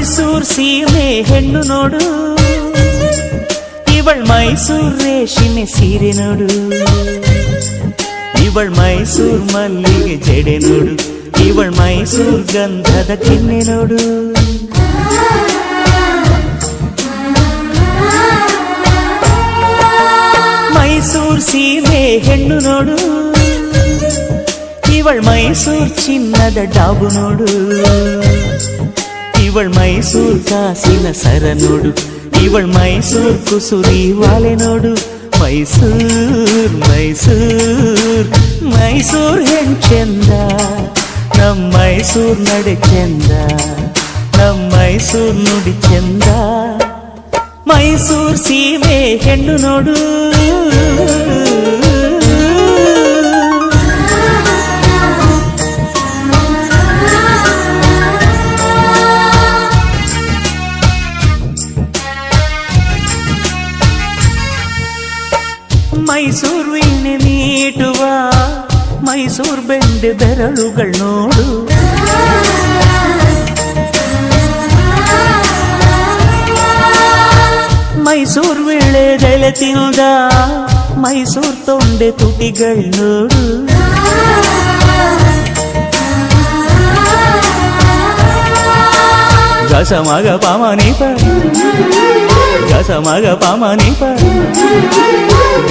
ಮೈಸೂರ್ ಸೀಮೆ ಹೆಣ್ಣು ನೋಡು, ಇವಳ್ ಮೈಸೂರ್ ರೇಷ್ಮೆ ಸೀರೆ ನೋಡು, ಇವಳ್ ಮೈಸೂರ್ ಮಲ್ಲಿಗೆ ಜಡೆ ನೋಡು, ಇವಳ್ ಮೈಸೂರ್ ಗಂಧದ ಕೆನ್ನೆ ನೋಡು. ಮೈಸೂರ್ ಸೀಮೆ ಹೆಣ್ಣು ನೋಡು, ಇವಳ್ ಮೈಸೂರ್ ಚಿನ್ನದ ಡಾಬು ನೋಡು, ಇವಳ್ ಮೈಸೂರ್ ಕಾಸಿನ ಸರ ನೋಡು, ಇವಳ್ ಮೈಸೂರ್ ಕುಸುರಿ ವಾಲೆ ನೋಡು. ಮೈಸೂರ್ ಮೈಸೂರ್ ಮೈಸೂರ್ ಹೆಣ್ಚೆಂದ, ನಮ್ ಮೈಸೂರ್ ನಡೆ ಚೆಂದ, ನಮ್ ಮೈಸೂರ್ ನುಡಿ ಚೆಂದ. ಮೈಸೂರ್ ಸೀಮೆ ಹೆಣ್ಣು ನೋಡು. ಮೈಸೂರು ವೀಣೆ ಮೀಟುವ ಮೈಸೂರು ಬೆಂಡೆ ಬೆರಳುಗಳು ನೋಡು, ಮೈಸೂರು ವೀಳೆದೆಲೆ ತಿಂದ ಮೈಸೂರು ತೊಂಡೆ ತುಟಿಗಳು ನೋಡು. ಗಸಮಗ ಪಾಮನೀಪ ಗಸಮಗ ಪಾಮನೀಪ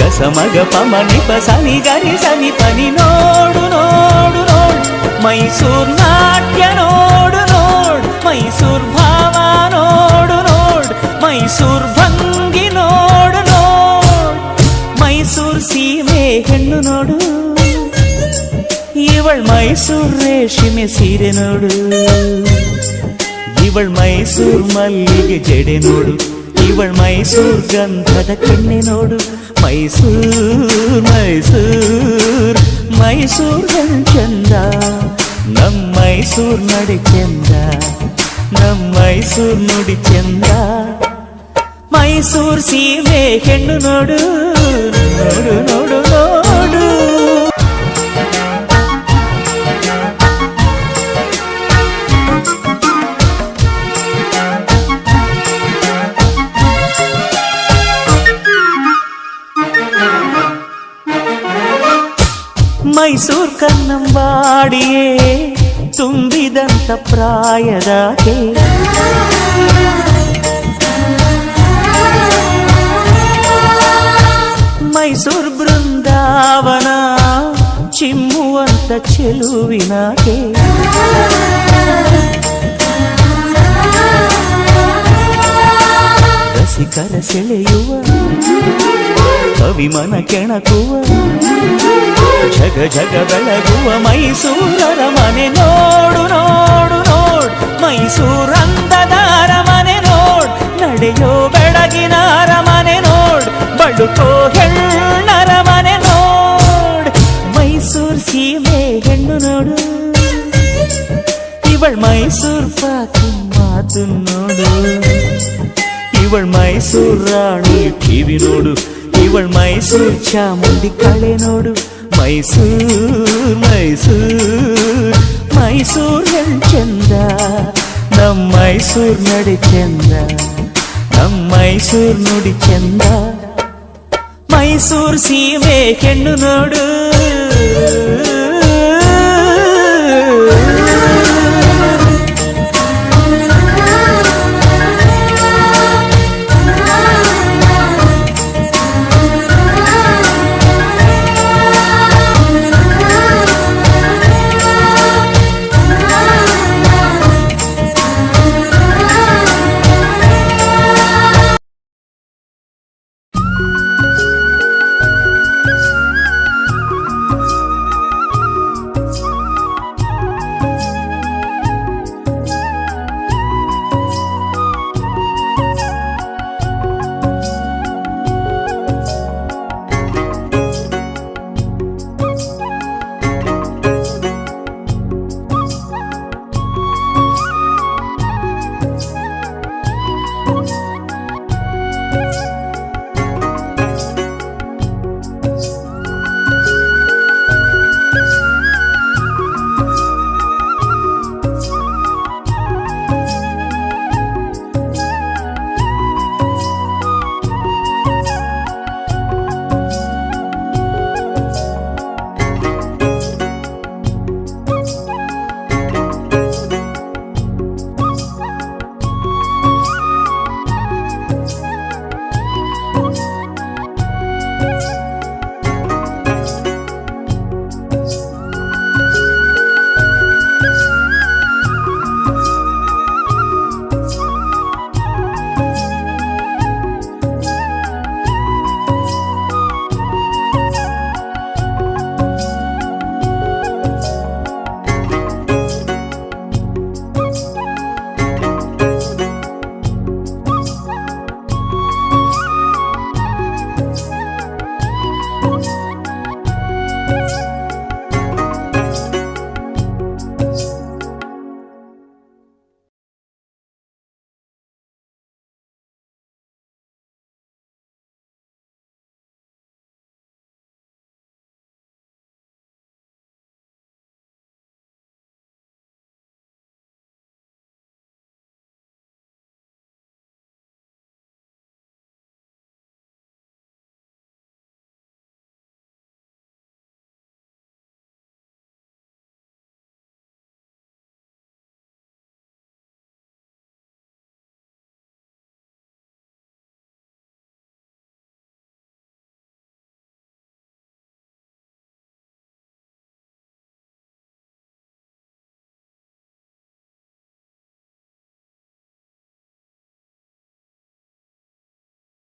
ಗಸಮಗ ಪಮನಿಪ ಸನಿ ಗರಿ ಸನಿ ಪನಿ ನೋಡು ನೋಡು ನೋಡು. ಮೈಸೂರ್ ನಾಟ್ಯ ನೋಡು ನೋಡು, ಮೈಸೂರ್ ಭಾವ ನೋಡು ನೋಡು, ಮೈಸೂರ್ ಭಂಗಿ ನೋಡು ನೋಡು. ಮೈಸೂರ್ ಸೀಮೆ ಹೆಣ್ಣು ನೋಡು, ಇವಳ್ ಮೈಸೂರ್ ರೇಷ್ಮೆ ಸೀರೆ ನೋಡು, ಇವಳ್ ಮೈಸೂರ್ ಮಲ್ಲಿಗೆ ಜಡೆ ನೋಡು, ಇವಳ್ ಮೈಸೂರ್ ಗಂಧದ ಕೆನ್ನೆ ನೋಡು. ಮೈಸೂರ್ ಮೈಸೂರ್ ಮೈಸೂರ್ ಚಂದ, ನಮ್ ಮೈಸೂರ್ ನಡೆ ಚೆಂದ, ನಮ್ ಮೈಸೂರ್ ನುಡಿ ಚೆಂದ. ಮೈಸೂರ್ ಸೀಮೆ ಹೆಣ್ಣು ನೋಡು ನೋಡು ನೋಡು ನೋಡು. ಮೈಸೂರ್ ಕನ್ನಂಬಾಡಿಯೇ ತುಂಬಿದಂತ ಪ್ರಾಯದಾಕೆ, ಮೈಸೂರ್ ಬೃಂದಾವನ ಚಿಮ್ಮುವಂತ ಚೆಲುವಿನಾಕೆ, ರಸಿಕರ ಸೆಳೆಯುವ ಕವಿಮನ ಕೆಣಕುವ ಜಗ ಜಗ ಬೆಳಗುವ ಮೈಸೂರರ ಮನೆ ನೋಡು ನೋಡು ನೋಡು. ಮೈಸೂರ ಅಂದದ ಅರಮನೆ ನೋಡು, ನಡೆಯೋ ಬೆಳಗಿನ ಅರಮನೆ ನೋಡು, ಬಳುಕೋ ಹೆಣ್ಣರ ಮನೆ ನೋಡು. ಮೈಸೂರ್ ಸೀಮೆ ಹೆಣ್ಣು ನೋಡು, ಇವಳ್ ಮೈಸೂರ್ ಪಾಕು ಮಾತು ನೋಡು, ಇವಳ್ ಮೈಸೂರ್ ರಾಣಿ ಟಿವಿ ನೋಡು, ಇವಳ್ ಮೈಸೂರ್ ಚಾಮುಂಡಿ ಕಳೆ ನೋಡು. ಮೈಸೂರ್ ಮೈಸೂರ್ ಮೈಸೂರ್ ಹೆಣ್ಚೆಂದ, ನಮ್ ಮೈಸೂರ್ ನಡೆ ಚೆಂದ, ನಮ್ ಮೈಸೂರ್ ನುಡಿ ಚೆಂದ. ಮೈಸೂರ್ ಸೀಮೆ ಹೆಣ್ಣು ನೋಡು.